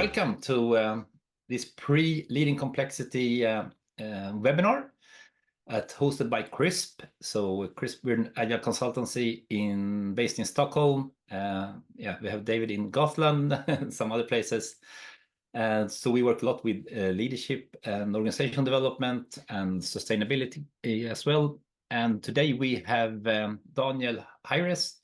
Welcome to this pre-leading complexity webinar hosted by CRISP. So CRISP, we're an agile consultancy based in Stockholm. We have David in Gotland and some other places. So we work a lot with leadership and organizational development and sustainability as well. And today we have Daniel Hires,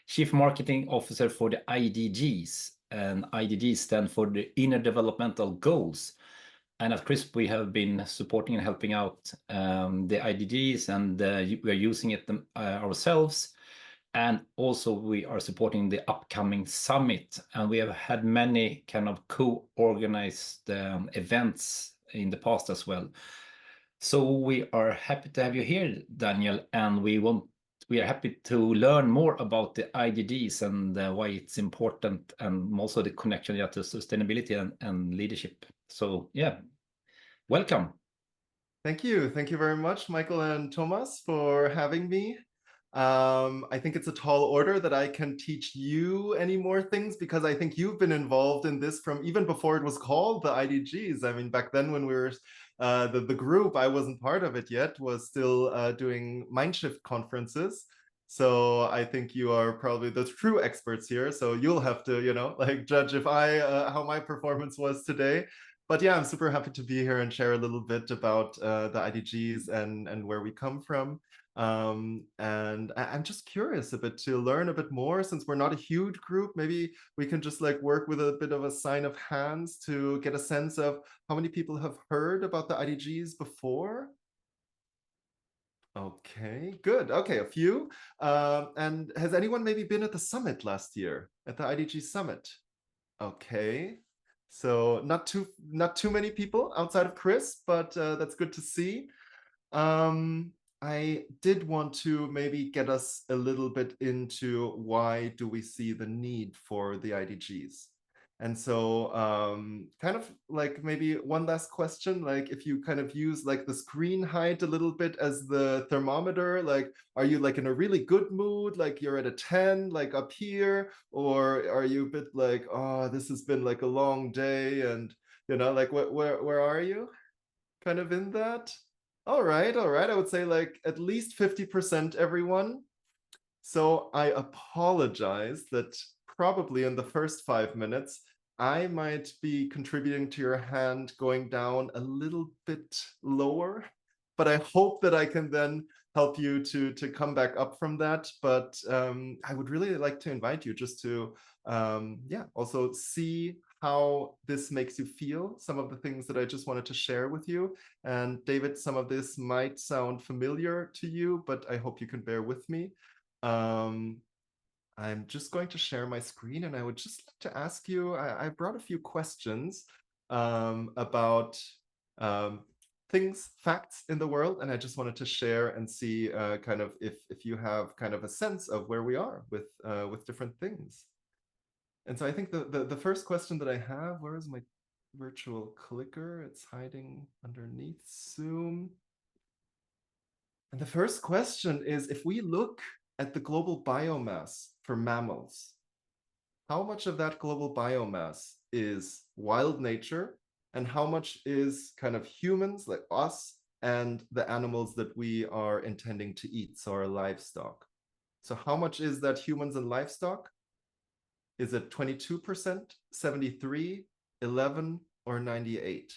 Chief Marketing Officer for the IDGs. And IDG stand for the Inner Developmental Goals. And at CRISP, we have been supporting and helping out the IDGs, and we are using it ourselves. And also we are supporting the upcoming summit. And we have had many kind of co-organized events in the past as well. So we are happy to have you here, Daniel, and we are happy to learn more about the IDGs and why it's important, and also the connection to sustainability and leadership. So yeah, welcome. Thank you. Thank you very much, Michael and Thomas, for having me. I think it's a tall order that I can teach you any more things, because I think you've been involved in this from even before it was called the IDGs. I mean, back then when we were the group, I wasn't part of it yet, was still doing Mindshift conferences. So I think you are probably the true experts here. So you'll have to, judge if how my performance was today. But yeah, I'm super happy to be here and share a little bit about the IDGs and where we come from. And I'm just curious a bit to learn a bit more, since we're not a huge group. Maybe we can just work with a bit of a sign of hands to get a sense of how many people have heard about the IDGs before. Okay, good. Okay, a few. And has anyone maybe been at the summit last year, at the IDG summit? Okay. So not too many people outside of Chris, but that's good to see. I did want to maybe get us a little bit into why do we see the need for the IDGs. And so kind of maybe one last question, if you kind of use the screen height a little bit as the thermometer, are you in a really good mood, you're at a 10 up here, or are you a bit oh, this has been a long day, and where are you kind of in that? All right, I would say at least 50% everyone. So I apologize that probably in the first 5 minutes, I might be contributing to your hand going down a little bit lower, but I hope that I can then help you to come back up from that. But I would really like to invite you just to, also see how this makes you feel, some of the things that I just wanted to share with you. And David, some of this might sound familiar to you, but I hope you can bear with me. I'm just going to share my screen, and I would just like to ask you, I brought a few questions about things, facts in the world, and I just wanted to share and see kind of if you have kind of a sense of where we are with different things. And so I think the first question that I have, where is my virtual clicker? It's hiding underneath Zoom. And the first question is, if we look at the global biomass for mammals, how much of that global biomass is wild nature, and how much is kind of humans like us and the animals that we are intending to eat, so our livestock? So how much is that humans and livestock? Is it 22%, 73, 11, or 98?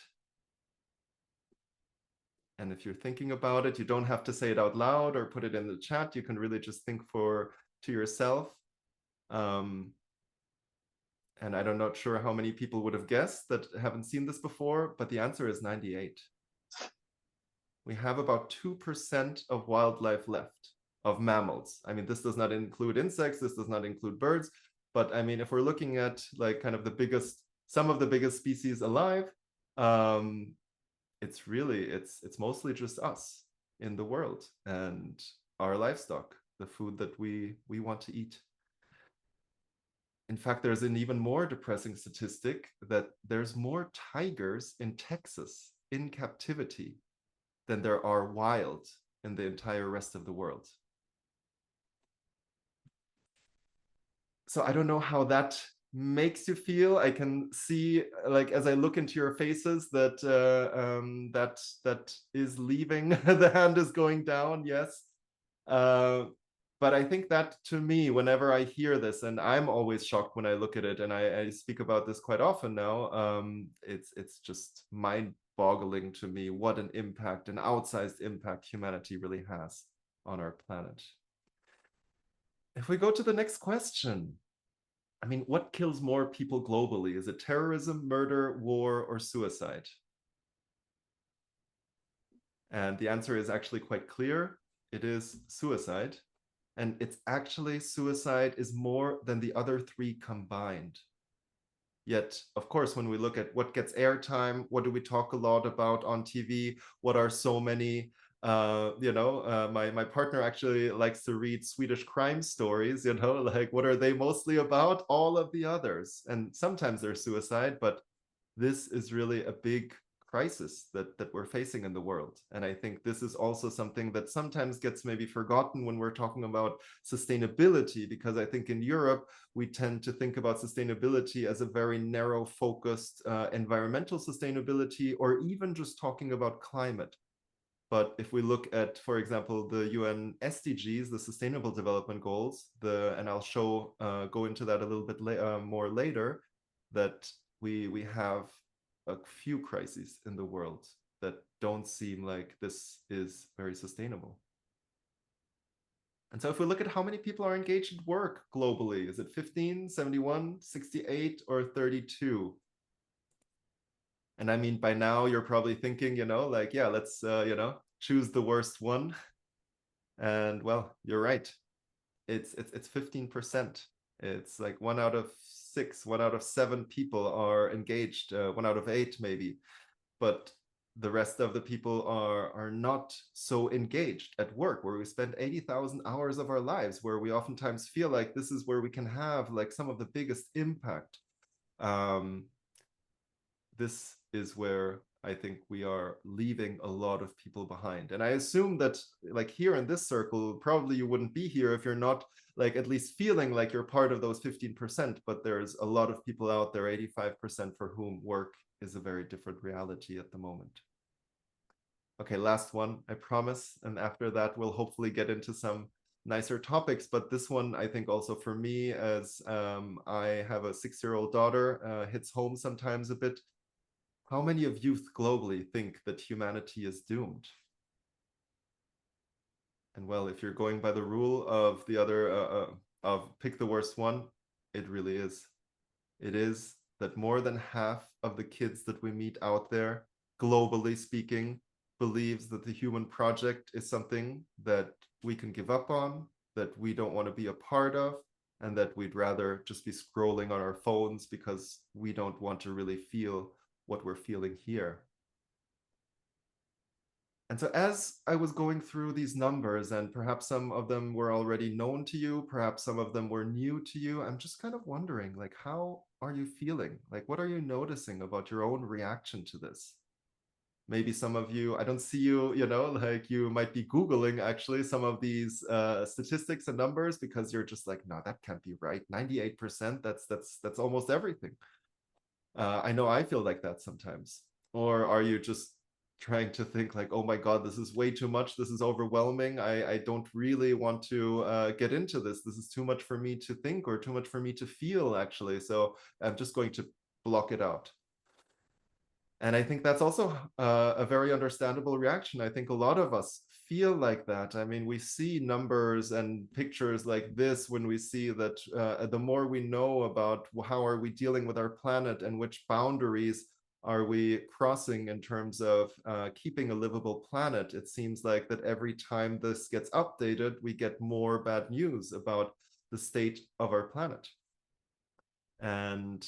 And if you're thinking about it, you don't have to say it out loud or put it in the chat. You can really just think to yourself. And I'm not sure how many people would have guessed that haven't seen this before, but the answer is 98. We have about 2% of wildlife left, of mammals. I mean, this does not include insects, this does not include birds, but I mean, if we're looking at kind of some of the biggest species alive, it's mostly just us in the world and our livestock, the food that we want to eat. In fact, there's an even more depressing statistic that there's more tigers in Texas in captivity than there are wild in the entire rest of the world. So I don't know how that makes you feel. I can see, like, as I look into your faces, that that is leaving. The hand is going down. Yes. But I think that, to me, whenever I hear this, and I'm always shocked when I look at it, and I speak about this quite often now, it's just mind-boggling to me what an impact, an outsized impact, humanity really has on our planet. If we go to the next question, I mean, what kills more people globally? Is it terrorism, murder, war, or suicide? And the answer is actually quite clear. It is suicide. And it's actually, suicide is more than the other three combined. Yet, of course, when we look at what gets airtime, what do we talk a lot about on TV? What are so many, my partner actually likes to read Swedish crime stories, like, what are they mostly about? All of the others. And sometimes they're suicide, but this is really a big crisis that we're facing in the world. And I think this is also something that sometimes gets maybe forgotten when we're talking about sustainability, because I think in Europe, we tend to think about sustainability as a very narrow focused environmental sustainability, or even just talking about climate. But if we look at, for example, the UN SDGs, the Sustainable Development Goals, and I'll go into that a little bit more later, that we have a few crises in the world that don't seem like this is very sustainable. And so if we look at how many people are engaged in work globally, is it 15, 71, 68, or 32? And I mean, by now you're probably thinking, like, yeah, let's, choose the worst one. And well, you're right. It's 15%. It's like 1 out of 6, 1 out of 7 people are engaged, 1 out of 8 maybe. But the rest of the people are not so engaged at work, where we spend 80,000 hours of our lives, where we oftentimes feel like this is where we can have like some of the biggest impact. This is where I think we are leaving a lot of people behind. And I assume that, like, here in this circle, probably you wouldn't be here if you're not, like, at least feeling like you're part of those 15%, but there's a lot of people out there, 85%, for whom work is a very different reality at the moment. Okay, last one, I promise. And after that, we'll hopefully get into some nicer topics. But this one, I think also for me, as I have a 6-year-old daughter, hits home sometimes a bit. How many of youth globally think that humanity is doomed? And well, if you're going by the rule of the other, of pick the worst one, it really is. It is that more than half of the kids that we meet out there, globally speaking, believes that the human project is something that we can give up on, that we don't want to be a part of, and that we'd rather just be scrolling on our phones because we don't want to really feel what we're feeling here. And so as I was going through these numbers, and perhaps some of them were already known to you, perhaps some of them were new to you, I'm just kind of wondering, like, how are you feeling? Like, what are you noticing about your own reaction to this? Maybe some of you, I don't see you, like, you might be Googling actually some of these statistics and numbers, because you're just like, no, that can't be right. 98%, that's almost everything. I know I feel like that sometimes. Or are you just trying to think like, oh my God, this is way too much. This is overwhelming. I don't really want to get into this. This is too much for me to think, or too much for me to feel, actually. So I'm just going to block it out. And I think that's also a very understandable reaction. I think a lot of us feel like that. I mean, we see numbers and pictures like this when we see that the more we know about how are we dealing with our planet, and which boundaries are we crossing in terms of keeping a livable planet, it seems like that every time this gets updated, we get more bad news about the state of our planet. And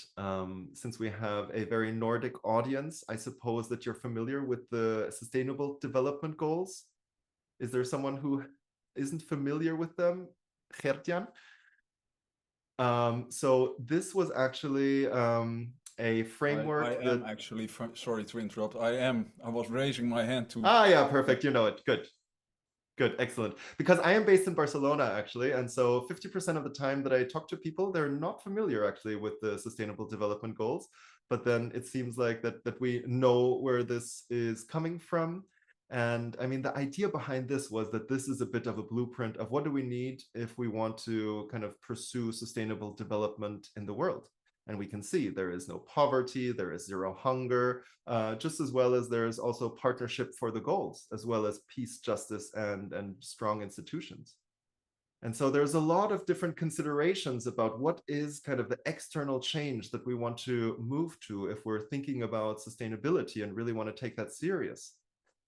since we have a very Nordic audience, I suppose that you're familiar with the Sustainable Development Goals. Is there someone who isn't familiar with them? Gertjan? So this was actually a framework I am actually, sorry to interrupt. I was raising my hand to. Ah, yeah, perfect. You know it. Good. Good, excellent. Because I am based in Barcelona, actually. And so 50% of the time that I talk to people, they're not familiar actually with the Sustainable Development Goals. But then it seems like that we know where this is coming from. And I mean, the idea behind this was that this is a bit of a blueprint of what do we need if we want to kind of pursue sustainable development in the world. And we can see there is no poverty, there is zero hunger, just as well as there's also partnership for the goals, as well as peace, justice, and strong institutions. And so there's a lot of different considerations about what is kind of the external change that we want to move to if we're thinking about sustainability and really want to take that serious.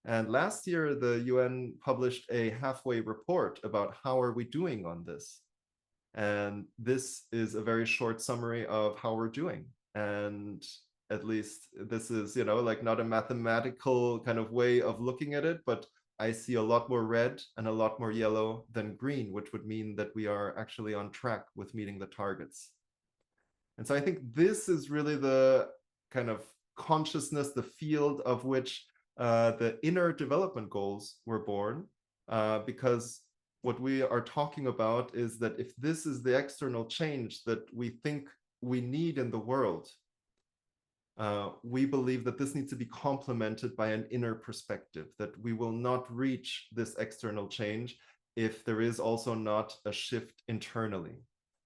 And last year, the UN published a halfway report about how are we doing on this. And this is a very short summary of how we're doing. And at least this is, you know, like not a mathematical kind of way of looking at it, but I see a lot more red and a lot more yellow than green, which would mean that we are actually on track with meeting the targets. And so I think this is really the kind of consciousness, the field of which the inner development goals were born, because what we are talking about is that if this is the external change that we think we need in the world, we believe that this needs to be complemented by an inner perspective, that we will not reach this external change if there is also not a shift internally.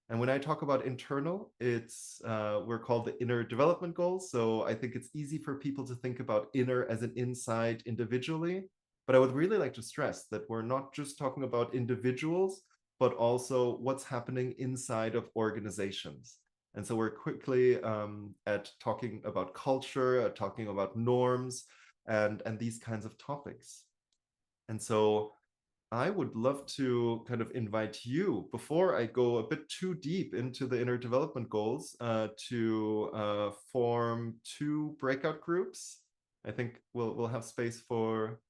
And when I talk about internal, it's we're called the inner development goals. So I think it's easy for people to think about inner as an inside individually. But I would really like to stress that we're not just talking about individuals, but also what's happening inside of organizations. And so we're quickly at talking about culture, talking about norms, and these kinds of topics. And so I would love to kind of invite you, before I go a bit too deep into the inner development goals, to form 2 breakout groups. I think we'll have space for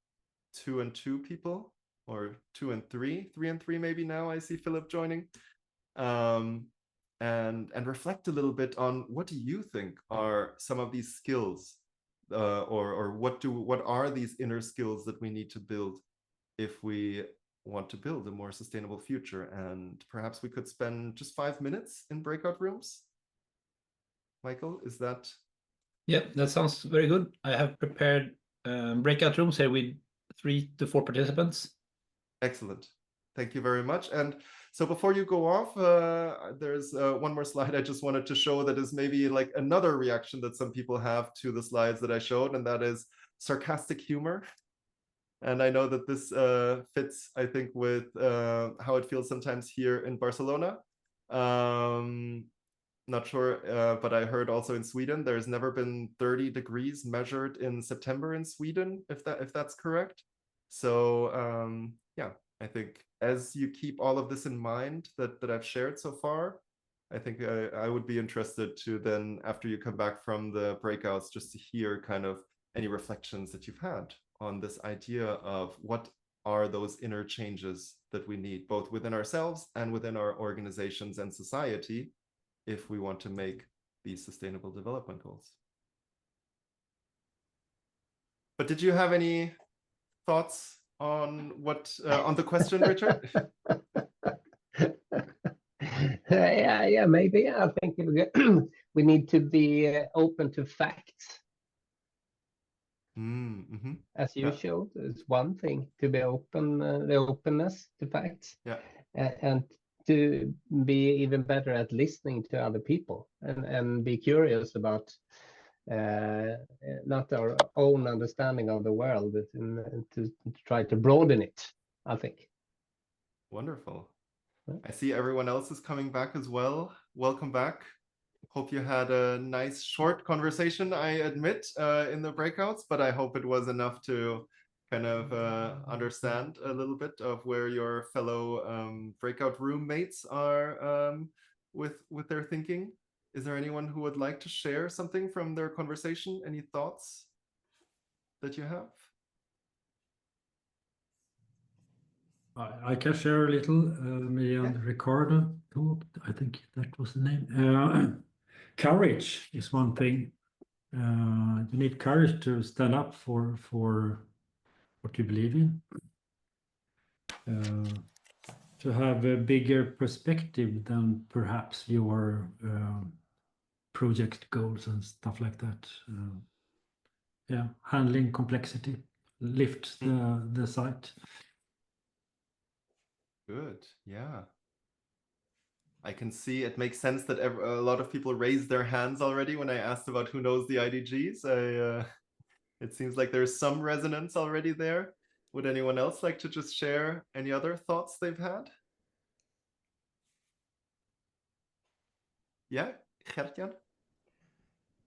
2 and 2 people, or 2 and 3 and 3 maybe now. I see Philip joining. And reflect a little bit on what do you think are some of these skills, or what are these inner skills that we need to build if we want to build a more sustainable future. And perhaps we could spend just 5 minutes in breakout rooms. Michael, is that? Yeah, that sounds very good. I have prepared breakout rooms here with 3 to 4 participants. Excellent. Thank you very much. And so before you go off, there's one more slide I just wanted to show that is maybe like another reaction that some people have to the slides that I showed, and that is sarcastic humor. And I know that this fits, I think, with how it feels sometimes here in Barcelona. Not sure, but I heard also in Sweden, there's never been 30 degrees measured in September in Sweden, if that's correct. So yeah, I think as you keep all of this in mind that I've shared so far, I think I would be interested to then, after you come back from the breakouts, just to hear kind of any reflections that you've had on this idea of what are those inner changes that we need, both within ourselves and within our organizations and society, if we want to make these sustainable development goals. But did you have any thoughts on what on the question, Richard? Yeah, maybe. I think we need to be open to facts. Mm-hmm. As you showed, it's one thing to be open, the openness to facts, and to be even better at listening to other people and be curious about not our own understanding of the world, and to try to broaden it, I think. Wonderful. I see everyone else is coming back as well. Welcome back. Hope you had a nice short conversation, I admit, in the breakouts, but I hope it was enough to kind of understand a little bit of where your fellow breakout roommates are with their thinking. Is there anyone who would like to share something from their conversation? Any thoughts that you have? I can share a little. Me and Ricardo talked. I think that was the name. Courage is one thing. You need courage to stand up for what you believe in. to have a bigger perspective than perhaps your project goals and stuff like that. Yeah, handling complexity, lift the site. Good, yeah. I can see it makes sense that a lot of people raised their hands already when I asked about who knows the IDGs. It seems like there's some resonance already there. Would anyone else like to just share any other thoughts they've had? Yeah, Gertjan?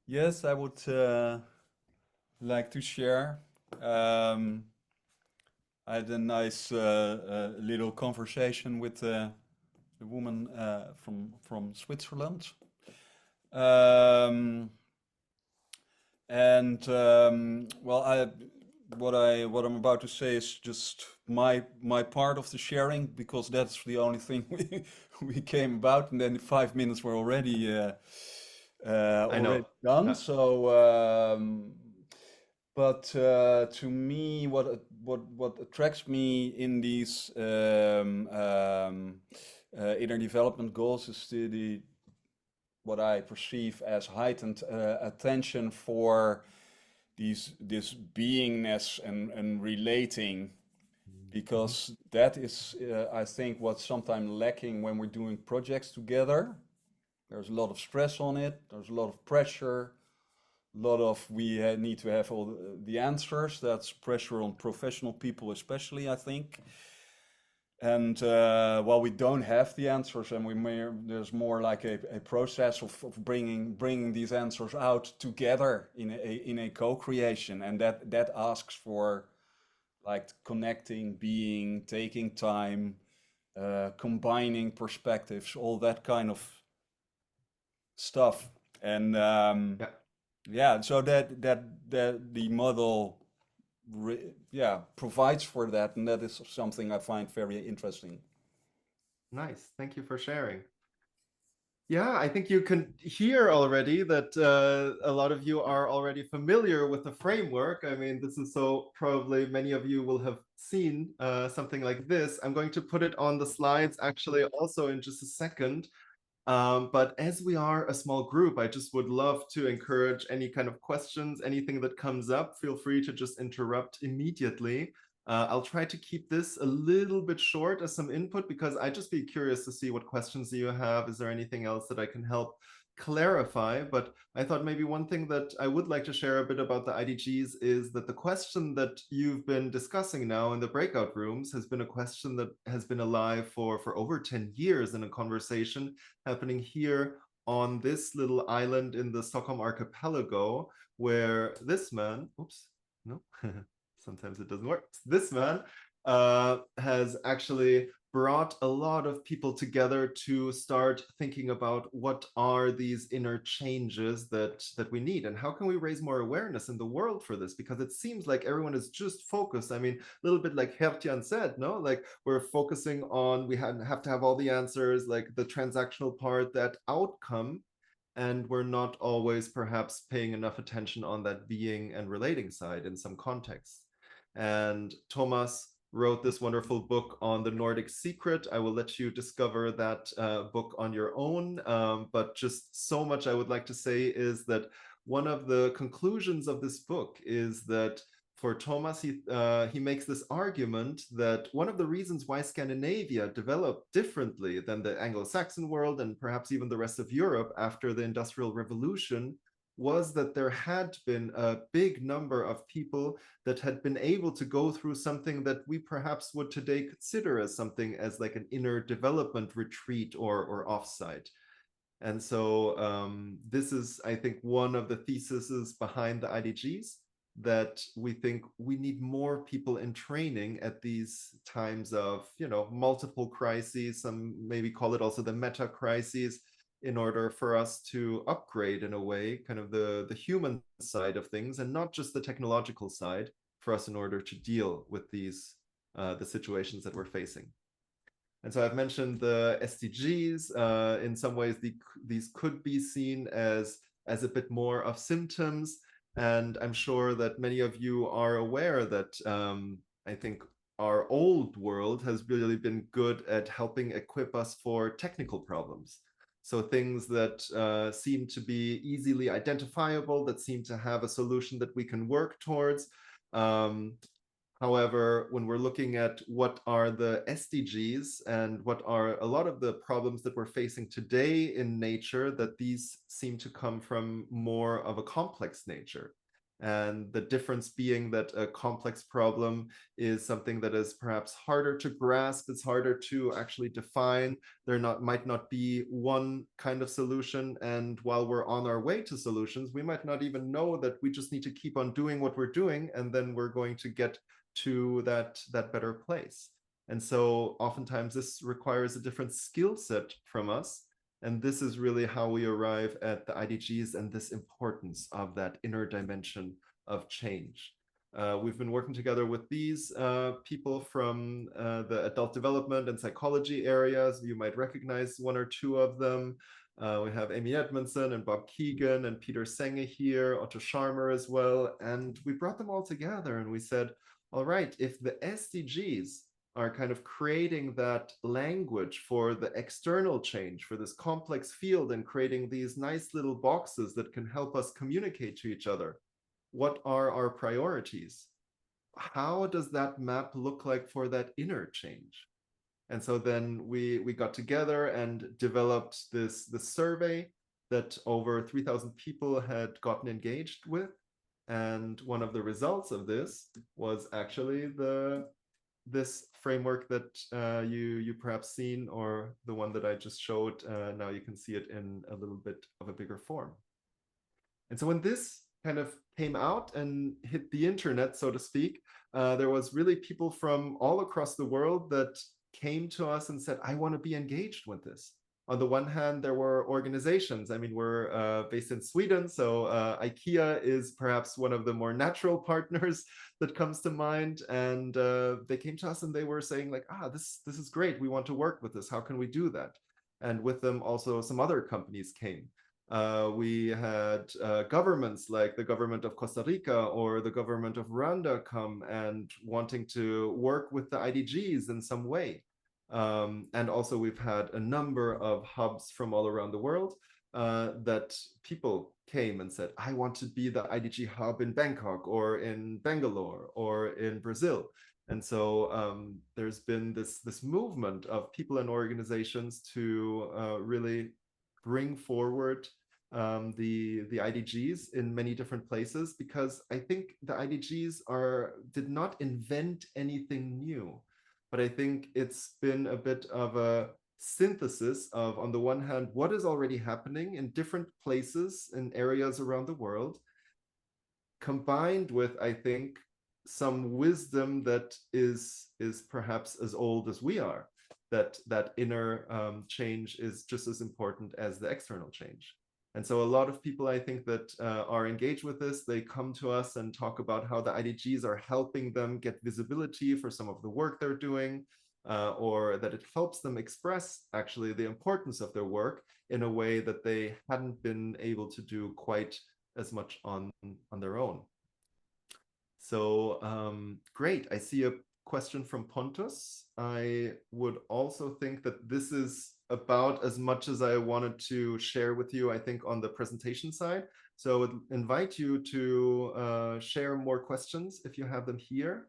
Yes, I would like to share. I had a nice little conversation with the woman from Switzerland. Well, what I'm about to say is just my part of the sharing, because that's the only thing we came about, and then the 5 minutes were already already done. Yeah. So, to me, what attracts me in these inner development goals is the what I perceive as heightened attention for this beingness and relating, because that is I think what's sometimes lacking when we're doing projects together. There's a lot of stress on it, there's a lot of pressure, a lot of need to have all the answers. That's pressure on professional people especially, I think. And while we don't have the answers, and there's more like a process of bringing these answers out together in a co-creation, and that asks for like connecting, being, taking time, combining perspectives, all that kind of stuff. And so that the model provides for that, and that is something I find very interesting. Nice, thank you for sharing. Yeah, I think you can hear already that a lot of you are already familiar with the framework. I mean, this is so probably many of you will have seen something like this. I'm going to put it on the slides actually also in just a second. But as we are a small group, I just would love to encourage any kind of questions, anything that comes up, feel free to just interrupt immediately. I'll try to keep this a little bit short as some input, because I'd just be curious to see what questions you have. Is there anything else that I can help clarify? But I thought maybe one thing that I would like to share a bit about the IDGs is that the question that you've been discussing now in the breakout rooms has been a question that has been alive for over 10 years in a conversation happening here on this little island in the Stockholm archipelago, where this man, oops, no, sometimes it doesn't work. This man has actually brought a lot of people together to start thinking about what are these inner changes that we need, and how can we raise more awareness in the world for this, because it seems like everyone is just focused. I mean, a little bit like Gertjan said, no, like we're focusing on, we have to have all the answers, like the transactional part, that outcome, and we're not always perhaps paying enough attention on that being and relating side in some contexts. And Thomas wrote this wonderful book on the Nordic secret. I will let you discover that book on your own. But just so much I would like to say is that one of the conclusions of this book is that for Thomas, he makes this argument that one of the reasons why Scandinavia developed differently than the Anglo-Saxon world, and perhaps even the rest of Europe after the Industrial Revolution, was that there had been a big number of people that had been able to go through something that we perhaps would today consider as something as like an inner development retreat or offsite. And so this is, I think, one of the theses behind the IDGs, that we think we need more people in training at these times of, you know, multiple crises, some maybe call it also the meta crises, in order for us to upgrade in a way kind of the human side of things, and not just the technological side, for us in order to deal with these the situations that we're facing. And so I've mentioned the SDGs. In some ways, these could be seen as a bit more of symptoms. And I'm sure that many of you are aware that I think our old world has really been good at helping equip us for technical problems. So things that seem to be easily identifiable, that seem to have a solution that we can work towards. However, when we're looking at what are the SDGs and what are a lot of the problems that we're facing today in nature, that these seem to come from more of a complex nature. And the difference being that a complex problem is something that is perhaps harder to grasp, it's harder to actually define. There might not be one kind of solution. And while we're on our way to solutions, we might not even know that we just need to keep on doing what we're doing, and then we're going to get to that better place. And so oftentimes this requires a different skill set from us. And this is really how we arrive at the IDGs and this importance of that inner dimension of change. We've been working together with these people from the adult development and psychology areas. You might recognize one or two of them. We have Amy Edmondson and Bob Keegan and Peter Senge here, Otto Scharmer as well. And we brought them all together and we said, all right, if the SDGs are kind of creating that language for the external change, for this complex field, and creating these nice little boxes that can help us communicate to each other, what are our priorities? How does that map look like for that inner change? And so then we got together and developed this survey that over 3,000 people had gotten engaged with. And one of the results of this was actually this framework that you perhaps seen, or the one that I just showed. Now you can see it in a little bit of a bigger form. And so when this kind of came out and hit the internet, so to speak, there was really people from all across the world that came to us and said, I want to be engaged with this. On the one hand, there were organizations. I mean, we're based in Sweden, so IKEA is perhaps one of the more natural partners that comes to mind. And they came to us and they were saying like, this is great. We want to work with this. How can we do that? And with them also some other companies came. We had governments like the government of Costa Rica or the government of Rwanda come and wanting to work with the IDGs in some way. And also we've had a number of hubs from all around the world that people came and said, I want to be the IDG hub in Bangkok or in Bangalore or in Brazil. And so there's been this movement of people and organizations to really bring forward the IDGs in many different places, because I think the IDGs did not invent anything new. But I think it's been a bit of a synthesis of, on the one hand, what is already happening in different places and areas around the world, combined with, I think, some wisdom that is perhaps as old as we are, that inner change is just as important as the external change. And so a lot of people, I think, that are engaged with this, they come to us and talk about how the IDGs are helping them get visibility for some of the work they're doing, or that it helps them express actually the importance of their work in a way that they hadn't been able to do quite as much on their own. So great, I see a question from Pontus. I would also think that this is about as much as I wanted to share with you, I think, on the presentation side. So I would invite you to share more questions if you have them here.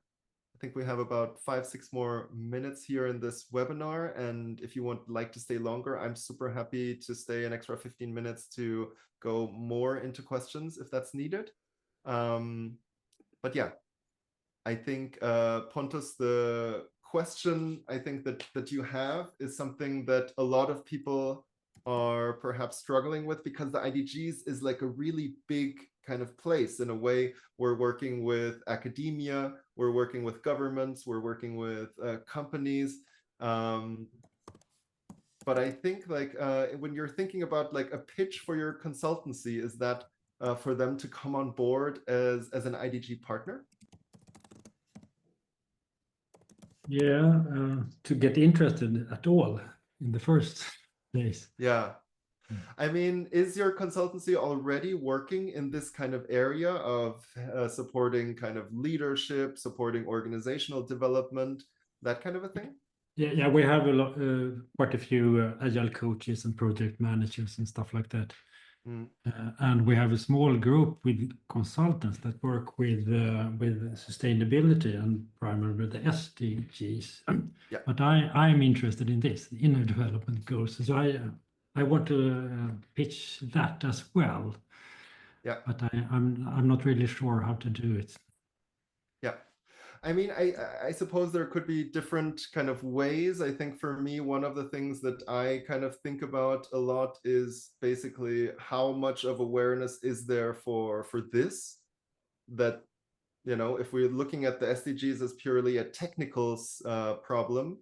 I think we have about 5-6 more minutes here in this webinar. And if you would like to stay longer, I'm super happy to stay an extra 15 minutes to go more into questions if that's needed. But yeah, I think, Pontus, the question I think that you have is something that a lot of people are perhaps struggling with, because the IDGs is like a really big kind of place. In a way, we're working with academia, we're working with governments, we're working with companies. But I think like when you're thinking about like a pitch for your consultancy, is that for them to come on board as an IDG partner? Yeah, to get interested at all in the first place. Yeah. I mean, is your consultancy already working in this kind of area of supporting kind of leadership, supporting organizational development, that kind of a thing? Yeah, we have a lot, quite a few agile coaches and project managers and stuff like that. And we have a small group with consultants that work with sustainability and primarily the SDGs. Yeah. But I'm interested in this, the inner development goals. So I want to pitch that as well. Yeah. But I'm not really sure how to do it. Yeah. I mean, I suppose there could be different kind of ways. I think for me, one of the things that I kind of think about a lot is basically how much of awareness is there for this, that, you know, if we're looking at the SDGs as purely a technical problem,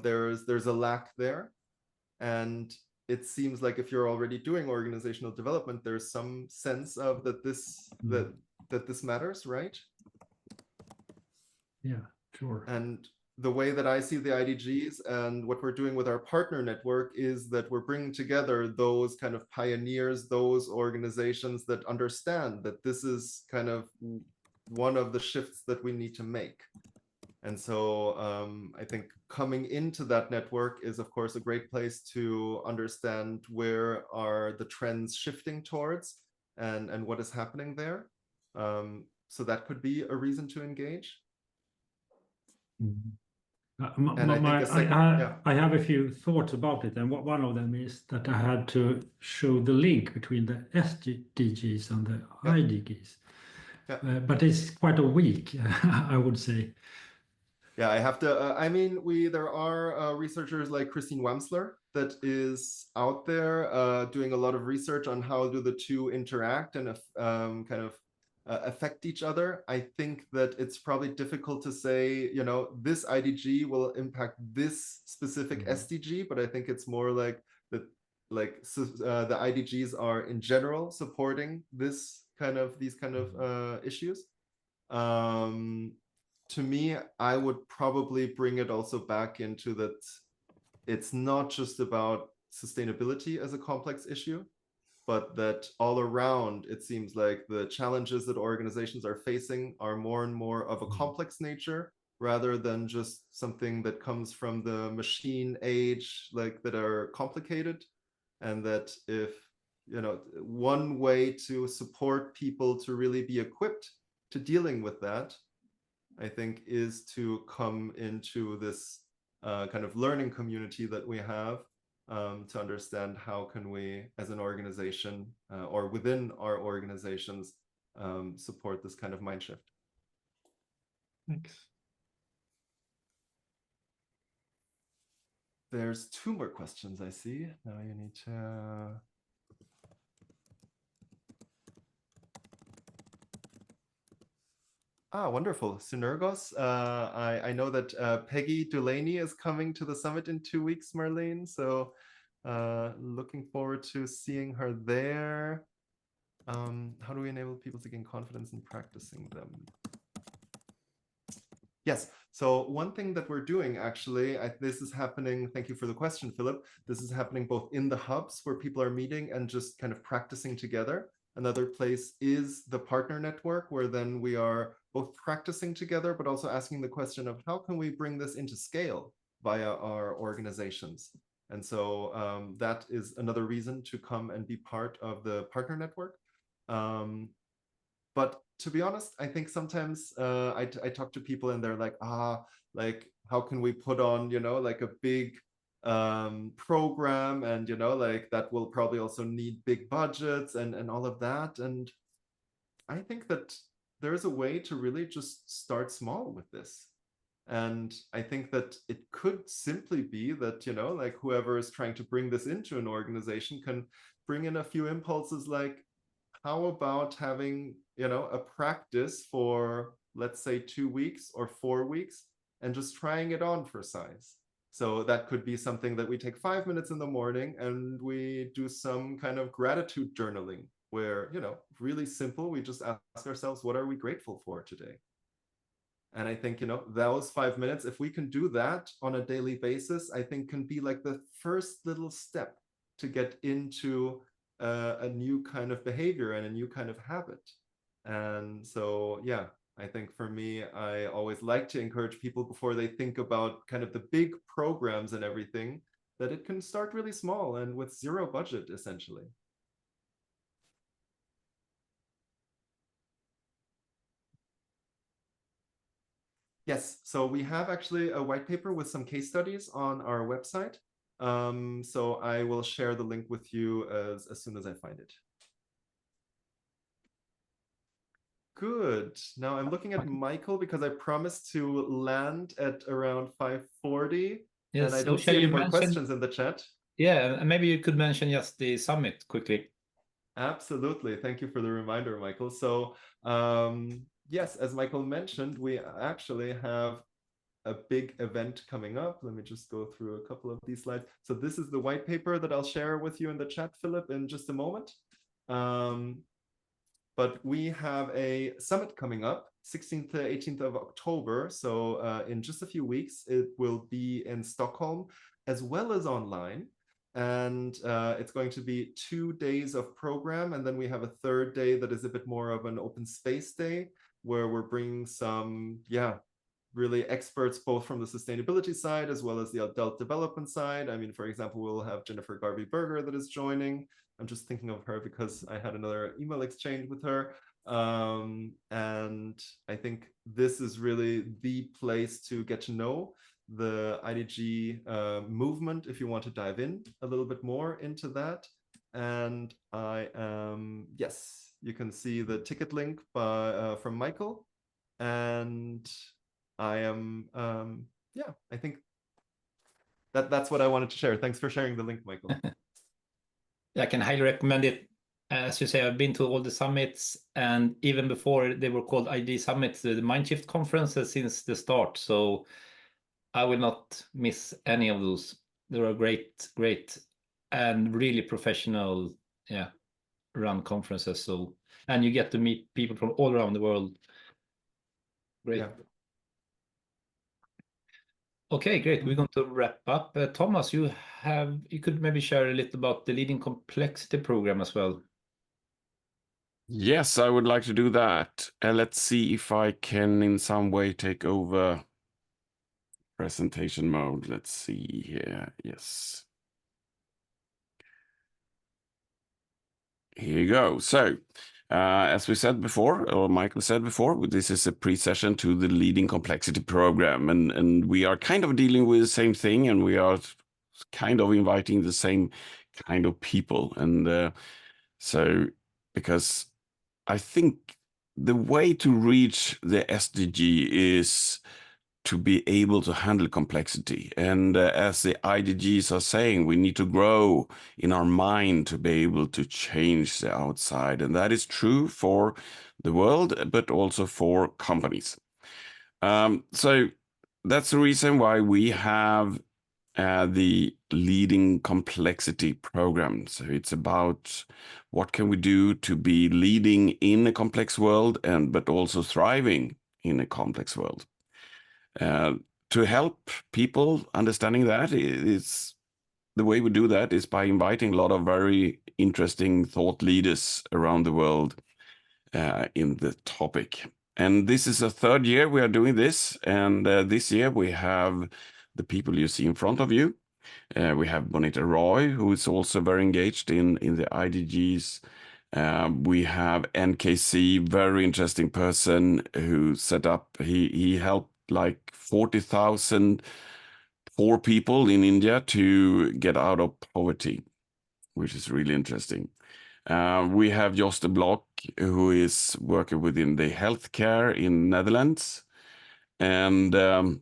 there's a lack there. And it seems like if you're already doing organizational development, there's some sense of that this matters, right? Yeah, sure. And the way that I see the IDGs and what we're doing with our partner network is that we're bringing together those kind of pioneers, those organizations that understand that this is kind of one of the shifts that we need to make. And so I think coming into that network is, of course, a great place to understand where are the trends shifting towards and what is happening there. So that could be a reason to engage. I have a few thoughts about it, and one of them is that I had to show the link between the SDGs and the IDGs. But it's quite a weak, I would say. Yeah, I have to. I mean, there are researchers like Christine Wamsler that is out there doing a lot of research on how do the two interact and kind of affect each other. I think that it's probably difficult to say, you know, this IDG will impact this specific SDG, but I think it's more like the IDGs are in general supporting these kind of issues. To me, I would probably bring it also back into that it's not just about sustainability as a complex issue, but that all around, it seems like the challenges that organizations are facing are more and more of a complex nature, rather than just something that comes from the machine age, like that are complicated. And that if, you know, one way to support people to really be equipped to dealing with that, I think, is to come into this kind of learning community that we have, to understand how can we as an organization or within our organizations support this kind of mind shift. Thanks. There's 2 more questions I see. Now you need to... wonderful. Synergos. I know that Peggy Delaney is coming to the summit in 2 weeks, Marlene. So looking forward to seeing her there. How do we enable people to gain confidence in practicing them? Yes. So one thing that we're doing, actually, this is happening. Thank you for the question, Philip. This is happening both in the hubs where people are meeting and just kind of practicing together. Another place is the partner network, where then we are both practicing together, but also asking the question of how can we bring this into scale via our organizations. And so that is another reason to come and be part of the partner network. But to be honest, I think sometimes I talk to people and they're like, like, how can we put on, you know, like a big program, and, you know, like that will probably also need big budgets and all of that. And I think that there is a way to really just start small with this. And I think that it could simply be that, you know, like whoever is trying to bring this into an organization can bring in a few impulses, like, how about having, you know, a practice for, let's say, 2 weeks or 4 weeks, and just trying it on for size. So that could be something that we take 5 minutes in the morning and we do some kind of gratitude journaling where, you know, really simple, we just ask ourselves, what are we grateful for today? And I think, you know, those 5 minutes, if we can do that on a daily basis, I think can be like the first little step to get into a new kind of behavior and a new kind of habit. And so, yeah, I think for me, I always like to encourage people before they think about kind of the big programs and everything, that it can start really small and with zero budget, essentially. Yes, so we have actually a white paper with some case studies on our website. So I will share the link with you as soon as I find it. Good. Now I'm looking at Michael because I promised to land at around 5:40. Yes, and I so don't shall see any you more mention- questions in the chat. Yeah, and maybe you could mention just the summit quickly. Absolutely. Thank you for the reminder, Michael. So yes, as Michael mentioned, we actually have a big event coming up. Let me just go through a couple of these slides. So this is the white paper that I'll share with you in the chat, Philip, in just a moment. But we have a summit coming up, 16th to 18th of October. So in just a few weeks, it will be in Stockholm as well as online. And it's going to be 2 days of program. And then we have a third day that is a bit more of an open space day, where we're bringing some, really experts, both from the sustainability side as well as the adult development side. I mean, for example, we'll have Jennifer Garvey-Berger that is joining. I'm just thinking of her because I had another email exchange with her. And I think this is really the place to get to know the IDG movement if you want to dive in a little bit more into that. And I am, yes, you can see the ticket link from Michael. And I am, I think that's what I wanted to share. Thanks for sharing the link, Michael. I can highly recommend it. As you say, I've been to all the summits, and even before they were called ID summits, the Mindshift conferences since the start. So I will not miss any of those. They are great, and really professional, run conferences. So, and you get to meet people from all around the world. Great. Yeah. Okay, great. We're going to wrap up. Thomas, you could maybe share a little about the Leading Complexity program as well. Yes, I would like to do that. Let's see if I can in some way take over presentation mode. Let's see here. Yes. Here you go. So, as we said before, or Michael said before, this is a pre-session to the Leading Complexity program, and we are kind of dealing with the same thing, and we are kind of inviting the same kind of people. And so, because I think the way to reach the SDG is to be able to handle complexity. And as the IDGs are saying, we need to grow in our mind to be able to change the outside. And that is true for the world, but also for companies. So that's the reason why we have the Leading Complexity program. So it's about what can we do to be leading in a complex world, but also thriving in a complex world. To help people understanding that, is the way we do that is by inviting a lot of very interesting thought leaders around the world in the topic. And this is the third year we are doing this. And this year we have the people you see in front of you. We have Bonita Roy, who is also very engaged in the IDGs. We have NKC, very interesting person who set up, he helped like 40,000 poor people in India to get out of poverty, which is really interesting. We have Jos de Blok, who is working within the healthcare in Netherlands, and a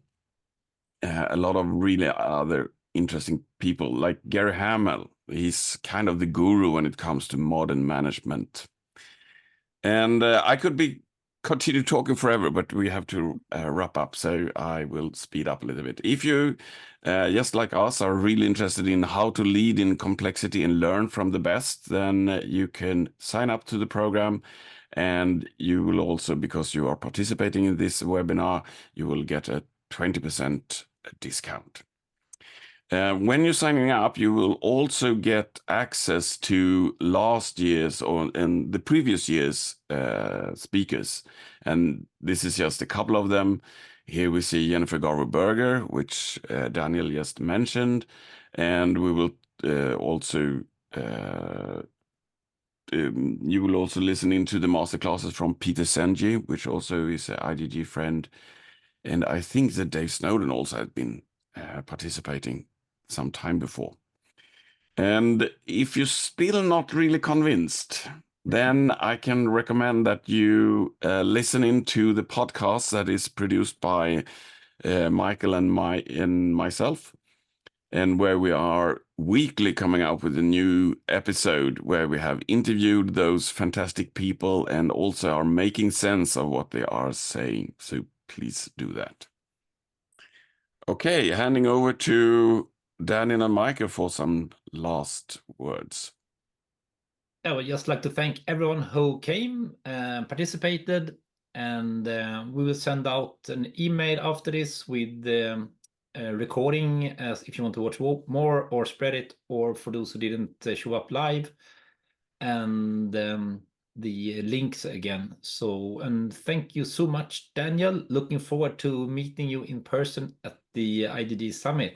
lot of really other interesting people like Gary Hamel. He's kind of the guru when it comes to modern management. And I could continue talking forever, but we have to wrap up, so I will speed up a little bit. If you, just like us, are really interested in how to lead in complexity and learn from the best, then you can sign up to the program, and you will also, because you are participating in this webinar, you will get a 20% discount. When you're signing up, you will also get access to last year's and the previous year's speakers. And this is just a couple of them. Here we see Jennifer Garber-Berger, which Daniel just mentioned. And we will also, you will also listen into the masterclasses from Peter Senji, which also is an IDG friend. And I think that Dave Snowden also had been participating some time before. And if you're still not really convinced, then I can recommend that you listen into the podcast that is produced by Michael and myself, and where we are weekly coming out with a new episode where we have interviewed those fantastic people and also are making sense of what they are saying. So please do that. Okay, handing over to Daniel and Michael for some last words. I would just like to thank everyone who came and participated, and we will send out an email after this with the recording as if you want to watch more or spread it, or for those who didn't show up live, and the links again. So, and thank you so much, Daniel. Looking forward to meeting you in person at the IDG Summit.